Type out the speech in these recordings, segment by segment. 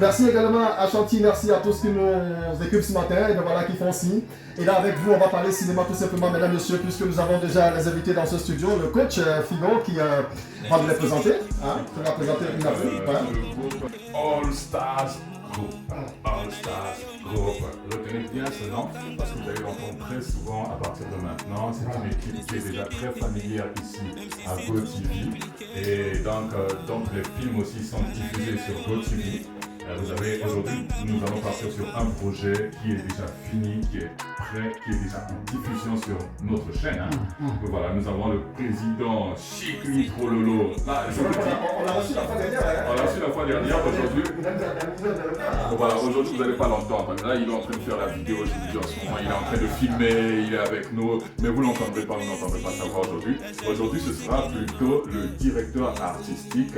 Merci également à Chanty, merci à tous qui nous équipent ce matin et voilà qui font signe. Et là avec vous, on va parler cinéma tout simplement, mesdames et messieurs, puisque nous avons déjà les invités dans ce studio, le coach Figo qui va nous les présenter. Qui va présenter une à une. Le groupe All Stars Group. All Stars Group. Retenez bien ce nom parce que vous allez l'entendre très souvent à partir de maintenant. C'est une équipe qui est déjà très familière ici à GoTV. Et donc les films aussi sont diffusés sur GoTV. Vous avez aujourd'hui, nous allons partir sur un projet qui est déjà fini, qui est prêt, qui est déjà en diffusion sur notre chaîne. Donc voilà, nous avons le président Chikli Trololo. Là, On l'a reçu la fois dernière. on l'a reçu la fois dernière, aujourd'hui. Voilà, aujourd'hui vous n'allez pas l'entendre. Là, il est en train de faire la vidéo, je vous dis en ce moment, il est en train de filmer, il est avec nous, mais vous l'entendrez pas, vous n'entendrez pas savoir aujourd'hui. Aujourd'hui, ce sera plutôt le directeur artistique.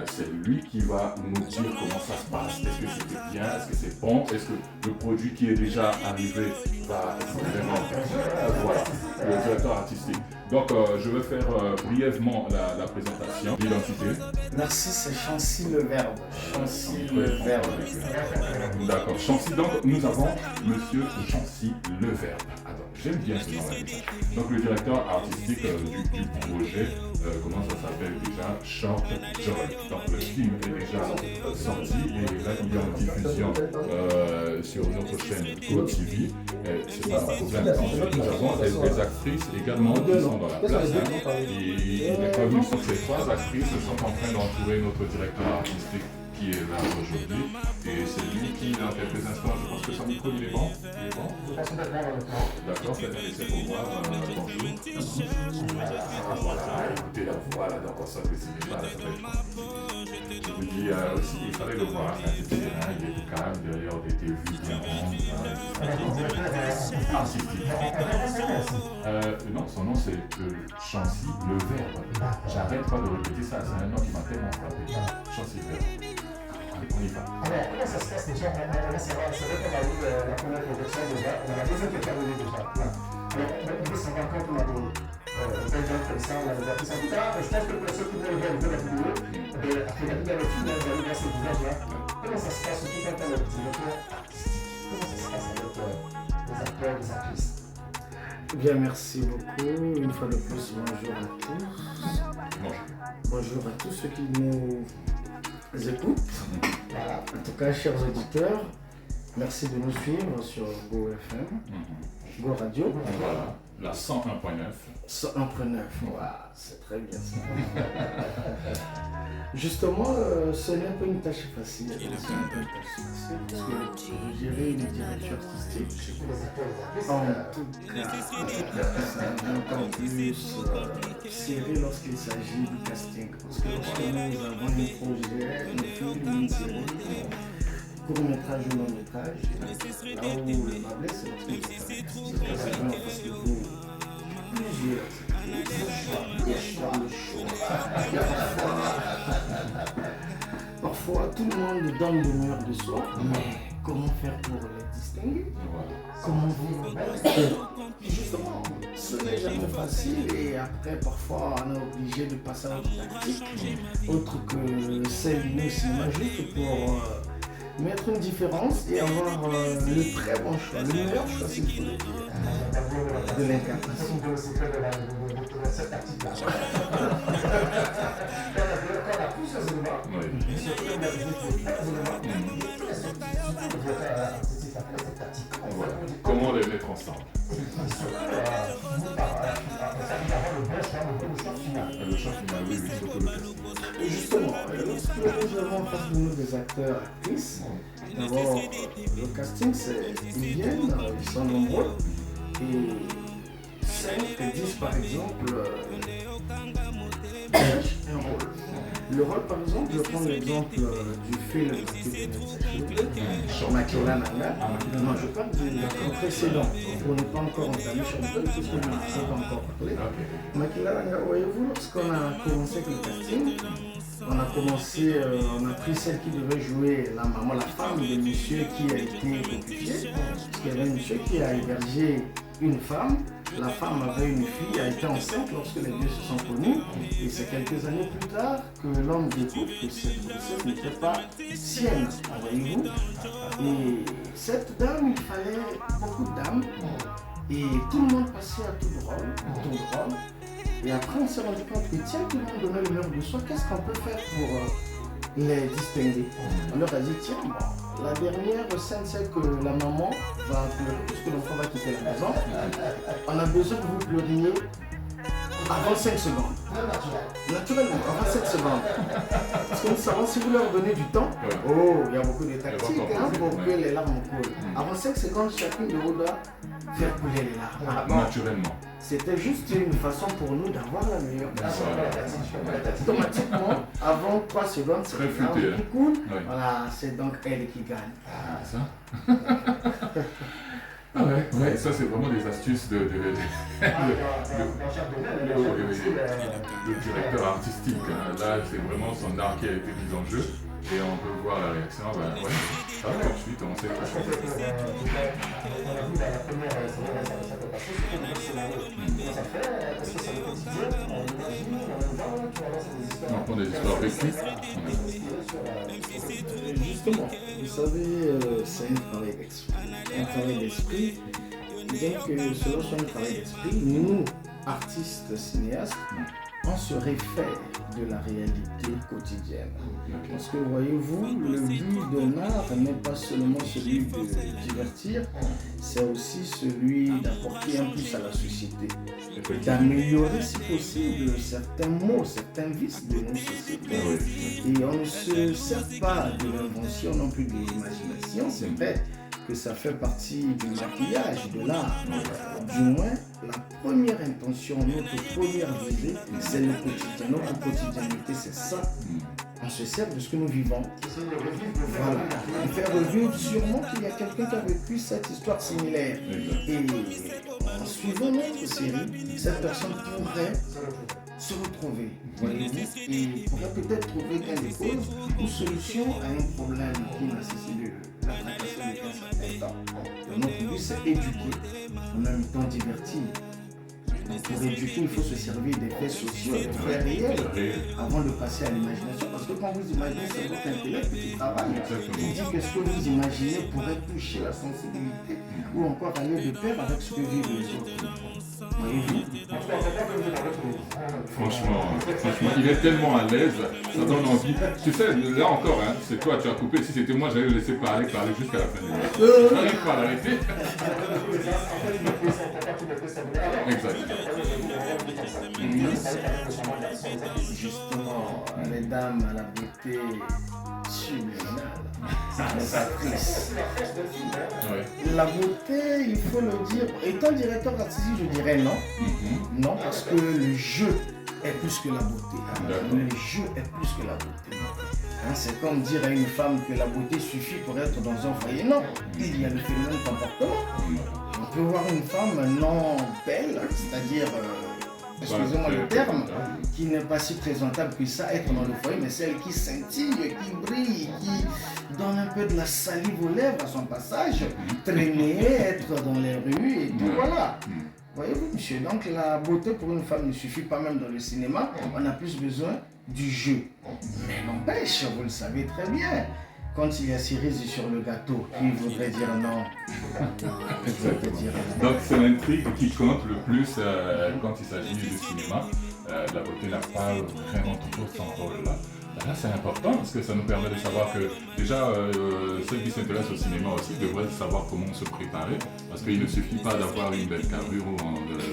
C'est lui qui va nous dire comment ça se passe. Est-ce que c'était bien? Est-ce que c'est bon? Est-ce que le produit qui est déjà arrivé va vraiment... voilà, le directeur artistique. Donc, je vais faire brièvement la présentation. L'identité. Merci, c'est Chancy le Verbe. Chancy le Verbe. D'accord, Chancy. Donc, nous avons Monsieur Chancy le Verbe. Attends, j'aime bien ce nom-là. Donc, le directeur artistique du projet, comment ça s'appelle déjà? Short Joy. Donc, le film est déjà sorti et là, il est en diffusion sur notre chaîne GoTV. C'est pas un problème. Ensuite, nous avons des actrices également qui sont dans la place. Il n'est pas venu sur ces trois actrices sont en train d'entourer notre directeur artistique qui est là aujourd'hui. Et c'est lui qui, dans quelques instants, je pense que son micro il est bon. Il est bon. D'accord, faites un essai pour voir. Bonjour. Voilà, écoutez la voix là, donc on sent que c'est pas là, ça va être compliqué. Je vous dis aussi, il fallait le voir, hein, c'est serein, il est calme, derrière des vues bien rondes. Artistique. Non, son nom c'est Chancy le Verbe. J'arrête pas de répéter ça, c'est un nom qui m'a tellement frappé. Chancy le Verbe. Allez, on y va. Alors, comment ça se passe déjà? C'est vrai qu'on a eu la première projection déjà, on a la deuxième qui est terminée déjà. Alors, on veut savoir quand on a des gens comme ça, on a des artistes en tout cas. Je pense que pour ceux qui veulent voir la vidéo, après la vidéo, vous allez voir ce visage-là. Comment ça se passe, surtout quand on a le directeur artistique? Comment ça se passe avec les acteurs, les artistes? Bien, merci beaucoup. Une fois de plus, bonjour à tous. Bonjour à tous ceux qui nous écoutent. En tout cas, chers auditeurs, merci de nous suivre sur Go FM, Go Radio. Voilà, la 101.9. 101.9, voilà, c'est très bien ça. Justement, ce n'est pas une tâche facile. C'est un peu une tâche facile parce que gérer une direction artistique, en tout cas, c'est encore plus serré lorsqu'il s'agit du casting. Parce que lorsque nous avons un projet, un film, une série, court-métrage ou long-métrage, là où le bas blesse, c'est lorsqu'il s'agit parce que vous plusieurs. Parfois, tout le monde donne le meilleur de soi, mais comment faire pour les distinguer? Comment vivre? Justement, ce n'est jamais facile et après, parfois, on est obligé de passer à notre tactique, autre que celle du cinéma, juste pour mettre une différence et avoir le très bon choix, le meilleur choix, s'il faut le dire, de l'incarnation. De cette tactique-là. Quand on a plusieurs éléments, surtout quand on a plusieurs éléments, cette tactique. Comment les mettre ensemble? Le choix final, oui, surtout le casting. Et justement, lorsque nous avons en face de nous des acteurs, actrices, d'abord, le casting, ils viennent, ils sont nombreux, et 5 et 10 par exemple, un rôle. Le rôle, par exemple, je prends l'exemple du film sur Makila Nanga. Non, je parle du précédent, pour ne pas encore entamer Chantal, puisque je ne sais pas encore parler. Makila Nanga, voyez-vous, lorsqu'on a commencé avec le casting, on a pris celle qui devait jouer la maman, la femme de monsieur qui a été confié, parce qu'il y avait un monsieur qui a hébergé une femme, la femme avait une fille, a été enceinte lorsque les deux se sont connus, et c'est quelques années plus tard que l'homme découvre que cette grossesse n'était pas sienne, voyez-vous. Et cette dame, il fallait beaucoup d'âme, et tout le monde passait à tout drôle. Et après, on s'est rendu compte que tiens, tout le monde donnait le meilleur de soi, qu'est-ce qu'on peut faire pour les distinguer? On leur a dit, tiens, bon, la dernière scène, c'est que la maman va pleurer puisque l'enfant va quitter la maison. On a besoin que vous pleuriez avant 5 secondes. Naturellement, avant 7 secondes. Parce que nous savons, si vous leur donnez du temps, il y a beaucoup de tactiques pour que les larmes coulent. Avant 5 secondes, chacune de vous doit faire couler les larmes. Naturellement. C'était juste une façon pour nous d'avoir la meilleure personne. Automatiquement, avant 3 secondes, c'est les larmes qui coulent. Voilà, c'est donc elle qui gagne. Ah, ça. Ah ouais, ça c'est vraiment des astuces de directeur artistique. Là, c'est vraiment son art qui a été mis en jeu et on peut voir la réaction. Ça tout de suite, on sait que on a vu la première ça peut passer, c'est le scénario. Ça fait, est-ce que c'est le quotidien, on imagine, on invente, on lance des histoires. On prend des histoires vécues. Justement, vous savez, c'est un travail d'esprit. Un travail d'esprit, bien que cela soit un travail d'esprit, nous, artistes, cinéastes, on se réfère de la réalité quotidienne. Parce que voyez-vous, le but de l'art n'est pas seulement celui de divertir, c'est aussi celui d'apporter un plus à la société, d'améliorer si possible certains maux, certains vices de nos sociétés. Et on ne se sert pas de l'invention non plus de l'imagination, c'est vrai que ça fait partie du maquillage de l'art. Du moins, la première intention, notre première visée, c'est le quotidien. Notre quotidienneté, c'est ça. On se sert de ce que nous vivons. Voilà. On fait revivre sûrement qu'il y a quelqu'un qui a vécu cette histoire similaire. Et en suivant notre série, cette personne pourrait se retrouver, voyez-vous, et pourrait peut-être trouver gain de cause ou solution à un problème qui nécessite la tracassée de 15 ans. Notre but, c'est éduquer, en même temps divertir. Donc, pour éduquer, il faut se servir des faits sociaux, des faits réels, avant de passer à l'imagination. Parce que quand vous imaginez, c'est votre intellect qui travaille. Il dit que ce que vous imaginez pourrait toucher la sensibilité ou encore aller de pair avec ce que vivent les autres. Voyez-vous? Franchement, il est tellement à l'aise, ça donne envie. Tu sais, là encore, hein, c'est toi, tu as coupé. Si c'était moi, j'allais le laisser parler jusqu'à la fin de l'émission. J'arrive pas à l'arrêter. Exact. Justement, les dames à la beauté subliminale, les actrices. La beauté, il faut le dire, étant directeur artistique, je dirais non. Non, parce que le jeu est plus que la beauté. Le jeu est plus que la beauté. C'est comme dire à une femme que la beauté suffit pour être dans un foyer. Non, il y a le phénomène comportement. On peut voir une femme non belle, c'est-à-dire, excusez-moi le terme, qui n'est pas si présentable que ça, être dans le foyer, mais celle qui scintille, qui brille, qui donne un peu de la salive aux lèvres à son passage, traîner, être dans les rues et tout, voilà. Voyez-vous, monsieur, donc la beauté pour une femme ne suffit pas, même dans le cinéma, on a plus besoin du jeu. Mais n'empêche, vous le savez très bien, quand il y a cerise sur le gâteau, qui voudrait dire non? Donc c'est l'intrigue qui compte le plus quand il s'agit du cinéma. La beauté n'a pas vraiment trop son rôle là. Là, c'est important parce que ça nous permet de savoir que déjà ceux qui s'intéressent au cinéma aussi devraient savoir comment se préparer parce qu'il ne suffit pas d'avoir une belle carrure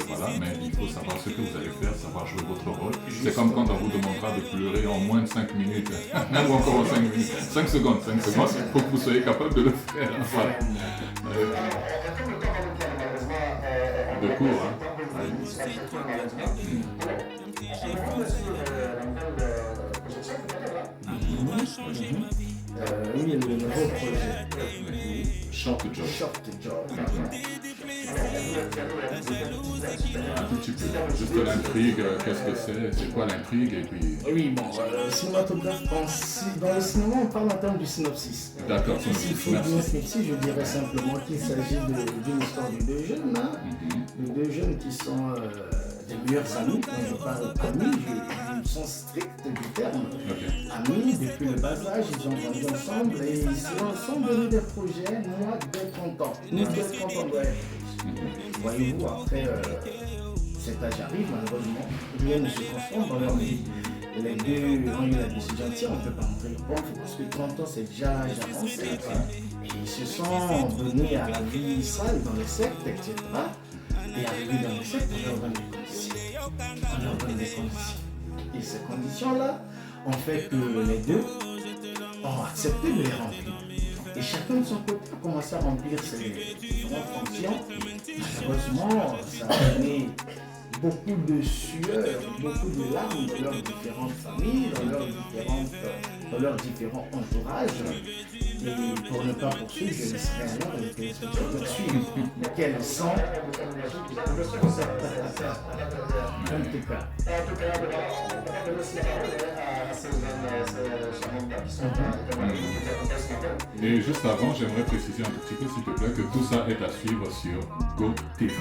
voilà, mais il faut savoir ce que vous allez faire, savoir jouer votre rôle. C'est comme quand on vous demandera de pleurer en moins de 5 minutes, même encore en 5 minutes, 5 secondes, pour que vous soyez capable de le faire. Voilà. De cours, hein. Oui, le nouveau projet. Short Job. Short Job. Un tout petit peu. Juste l'intrigue, qu'est-ce que c'est quoi l'intrigue et puis... Oui, bon, cinématographe, dans le cinéma, on parle en termes du synopsis. D'accord, S'il faut merci. bien synopsis, je dirais simplement qu'il s'agit d'une histoire de deux jeunes, hein, de deux jeunes qui sont des meilleurs amis. Quand je parle amis, je sens strict du terme. Ok. Amis, depuis le bas âge, ils ont grandi ensemble et ils sont venus des projets, moi, dès 30 ans. Nous, dès 30 ans, on doit être riches. Voyez-vous, après, cet âge arrive, malheureusement, rien ne se transforme dans leur vie. Les deux ont eu la décision de dire, on ne peut pas montrer le bon, parce que 30 ans, c'est déjà l'âge avancé. Et ils se sont donnés à la vie sale dans les sectes, etc. Et arrivés dans les sectes, on leur donne des conditions. On leur donne des conditions. Et ces conditions-là ont fait que les deux ont accepté de les remplir. Et chacun de son côté a commencé à remplir ses différentes fonctions. Malheureusement, ça a donné beaucoup de sueur, beaucoup de larmes dans leurs différentes familles, dans leurs différents entourages. Et pour ne pas poursuivre, je laisserai alors les téléspectateurs poursuivre quels sont. En tout cas. Et juste avant, j'aimerais préciser un tout petit peu, s'il te plaît, que tout ça est à suivre sur GoTV.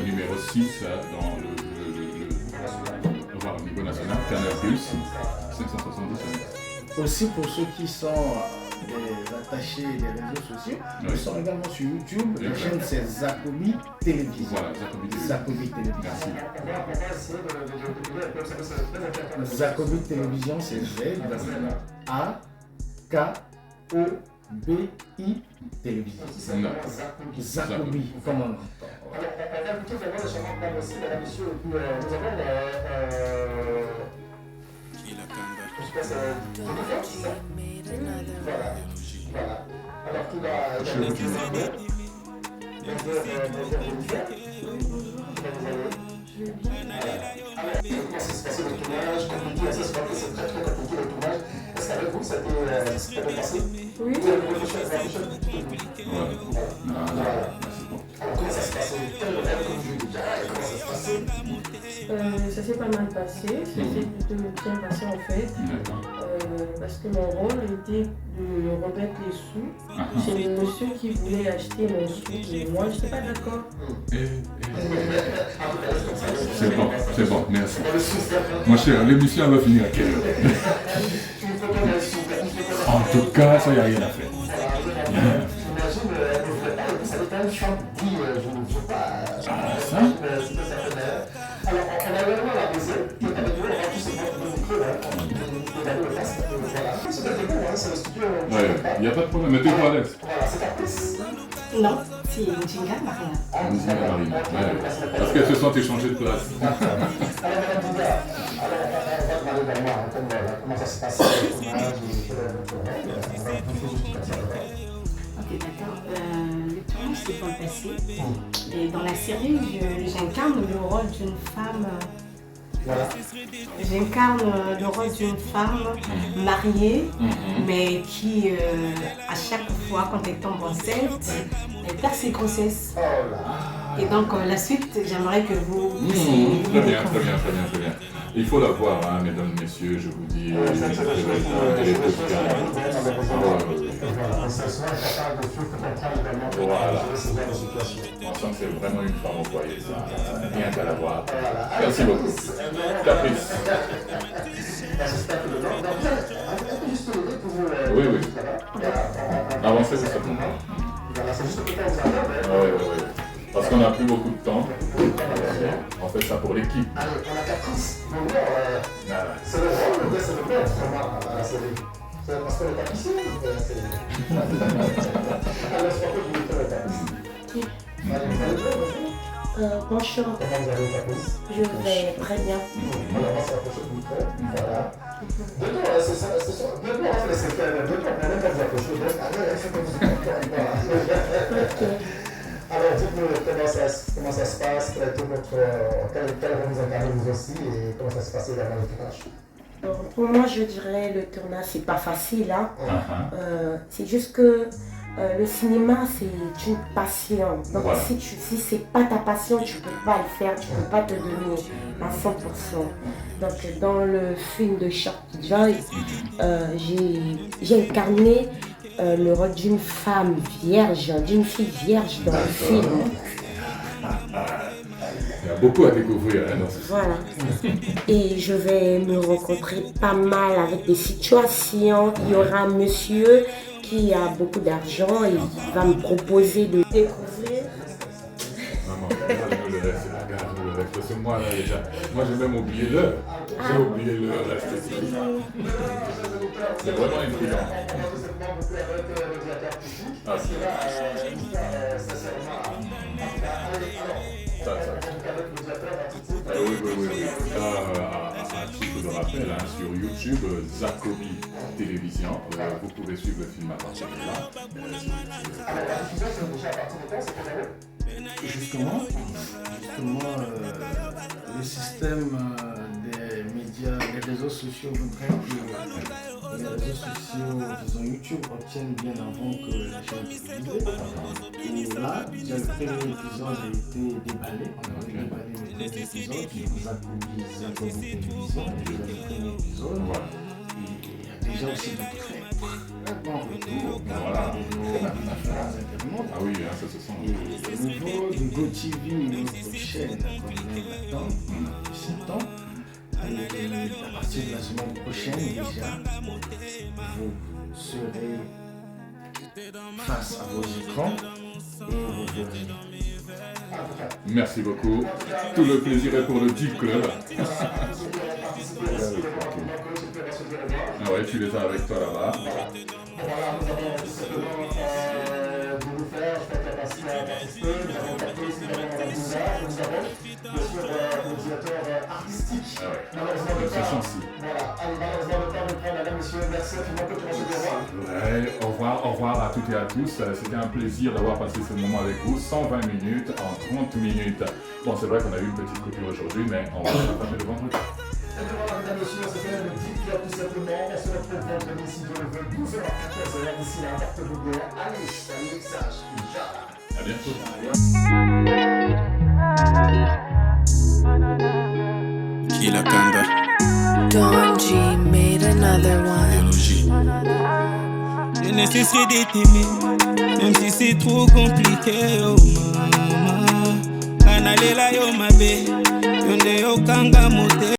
Numéro 6 dans au niveau national, Canal+, 570. Aussi pour ceux qui sont des attachés des réseaux sociaux, nous sommes également sur YouTube. La chaîne c'est Zakobi Télévision. Voilà, Zakobi Télévision. Zakobi Télévision. Merci. Zakobi Télévision, c'est Z-A-K-O-B-I Télévision. Non. Zakobi, comme on entend. On a plutôt vraiment les charmantes dames aussi, mesdames, messieurs, et puis nous avons, je sais pas, c'est Jennifer, c'est ça? Voilà, voilà. Alors qui va... Je vous dis. Bonjour Jennifer. Comment vous allez? Alors, comment ça se passait le tournage? Compliqué, ça se passe, c'est très très compliqué le tournage. Est-ce qu'avec vous, ça s'était bien passé? Oui. Vous avez réfléchi à la prochaine? Voilà. Merci beaucoup. Alors comment ça se passait? Quel rêve comme jeu déjà? Et comment ça se passait? Ça s'est pas mal passé, ça s'est plutôt bien passé en fait, D'accord. parce que mon rôle était de remettre les sous. C'est le monsieur qui voulait acheter mon sou et moi je n'étais pas d'accord. C'est bon, merci. Mon cher, l'émission va finir à quelle heure? En tout cas, ça, il n'y a rien à faire. J'imagine, ça avait quand même chanté, je ne sais pas. Ça? Alors, on a également la deuxième, qui est avec nous, on va tous se mettre dans le micro, voilà. C'est bon, c'est le studio. Ouais, il n'y a pas de problème, mettez-vous à l'aise. Voilà, c'est Caprice. Non, c'est Jinga Maria. Vous y allez, Marine. Ouais. Parce qu'elles se sont échangées de place. Alors, Madame Dinga, alors, on va parler également, comment ça se passe, le tournage, Ok, d'accord. Le tournage s'est bien passé. Et dans la série, j'incarne le rôle d'une femme. Voilà. J'incarne le rôle d'une femme mariée, mais qui, à chaque fois, quand elle tombe enceinte, elle perd ses grossesses. Oh là. Et donc, la suite, j'aimerais que vous Très bien. Il faut la voir, hein, mesdames, messieurs, je vous dis. Voilà, c'est souvent capable de tout comprendre également de ce genre de situation. On sent que c'est vraiment une femme au foyer, ça. Rien qu'à la voir. Voilà. Merci beaucoup. Caprice. J'espère que le nom. Donc, un peu juste l'idée pour vous. Oui. Voilà. Avancez sur ce moment. Voilà, c'est juste que quand vous avez. Oui. Parce qu'on n'a plus beaucoup de temps. On fait ça pour l'équipe. Allez, on a Caprice. Donc, Voilà. c'est le rôle, mais c'est le père, vraiment, à la série. C'est parce que le tapissier, c'est. Alors, je crois que vous mettez le tapissier. Allez, vous allez bien, bonjour. Bonjour, Comment vous allez, Caprice? je vais très bien. Alors, on va se rapprocher du micro. Voilà. Bientôt, c'est ça. Bientôt, on va laisser faire. Bientôt, on va même pas vous approcher. Donc, allez, c'est comme vous voulez. Voilà. Alors, dites-nous comment ça se passe, quel rôle vous incarnez vous aussi et comment ça se passe également le tournage. Pour moi, je dirais le tournage, c'est pas facile. Hein. C'est juste que Le cinéma, c'est une passion. Donc Voilà. si c'est pas ta passion, tu peux pas le faire, tu peux pas te donner à 100%. Donc dans le film de Shorty Joy, j'ai incarné le rôle d'une femme vierge, d'une fille vierge dans le film. Il y a beaucoup à découvrir dans ce film. Voilà. Et je vais me rencontrer pas mal avec des situations. Il y aura un monsieur qui a beaucoup d'argent et qui va me proposer de découvrir. Maman, regarde-nous le reste, regarde-nous le reste. Parce que moi, là, déjà, moi j'ai même oublié l'heure. J'ai oublié l'heure, là, je te dis. C'est vraiment intriguant. Ah, oui. À titre de rappel, hein, sur YouTube, Zakobi Télévision, vous pouvez suivre le film à partir de là. Justement, le système des médias, les réseaux sociaux voudraient que les réseaux sociaux, disons YouTube, obtiennent bien avant que la chaîne télévisée. Et là, déjà le premier épisode a été déballé. On a déballé le premier épisode sur Zakobi Télévision, déjà le premier épisode. Voilà. Et il y a déjà aussi de très bons retours. Voilà. Internautes. Ah oui, hein, ça se sent. Et au niveau de GoTV, notre chaîne qu'on est maintenant, depuis 7 ans, et à partir de la semaine prochaine déjà, vous serez face à vos écrans et vous verrez. Merci beaucoup. Tout le plaisir est pour le G-Club. Ah ouais, tu les as avec toi là-bas. Voilà, nous avons tout simplement voulu faire, je crois que la partie a participé, nous avons capté aussi Madame Bouza, et nous avons bien sûr le directeur artistique. Ah ouais. Malheureusement, le C'est temps. Chancy. Voilà, allez, malheureusement, le temps nous prend, madame, monsieur, merci infiniment que tu m'en Ouais, au revoir à toutes et à tous. C'était un plaisir d'avoir passé ce moment avec vous. 120 minutes en 30 minutes. Bon, c'est vrai qu'on a eu une petite coupure aujourd'hui, mais on va se rattraper le vendredi. Et puis voilà, mesdames et messieurs, c'était le G-Club tout simplement. On se retrouve vendredi si Dieu le veut, 12h à 14h. D'ici là, portez-vous bien. Allez, salut, message. Ciao. À bientôt. Kila Kanda. Don G made another one. Je ne cesserai de t'aimer, même si c'est trop compliqué, oh mama. Kanalela yo mabe, yonde yo kanga mote.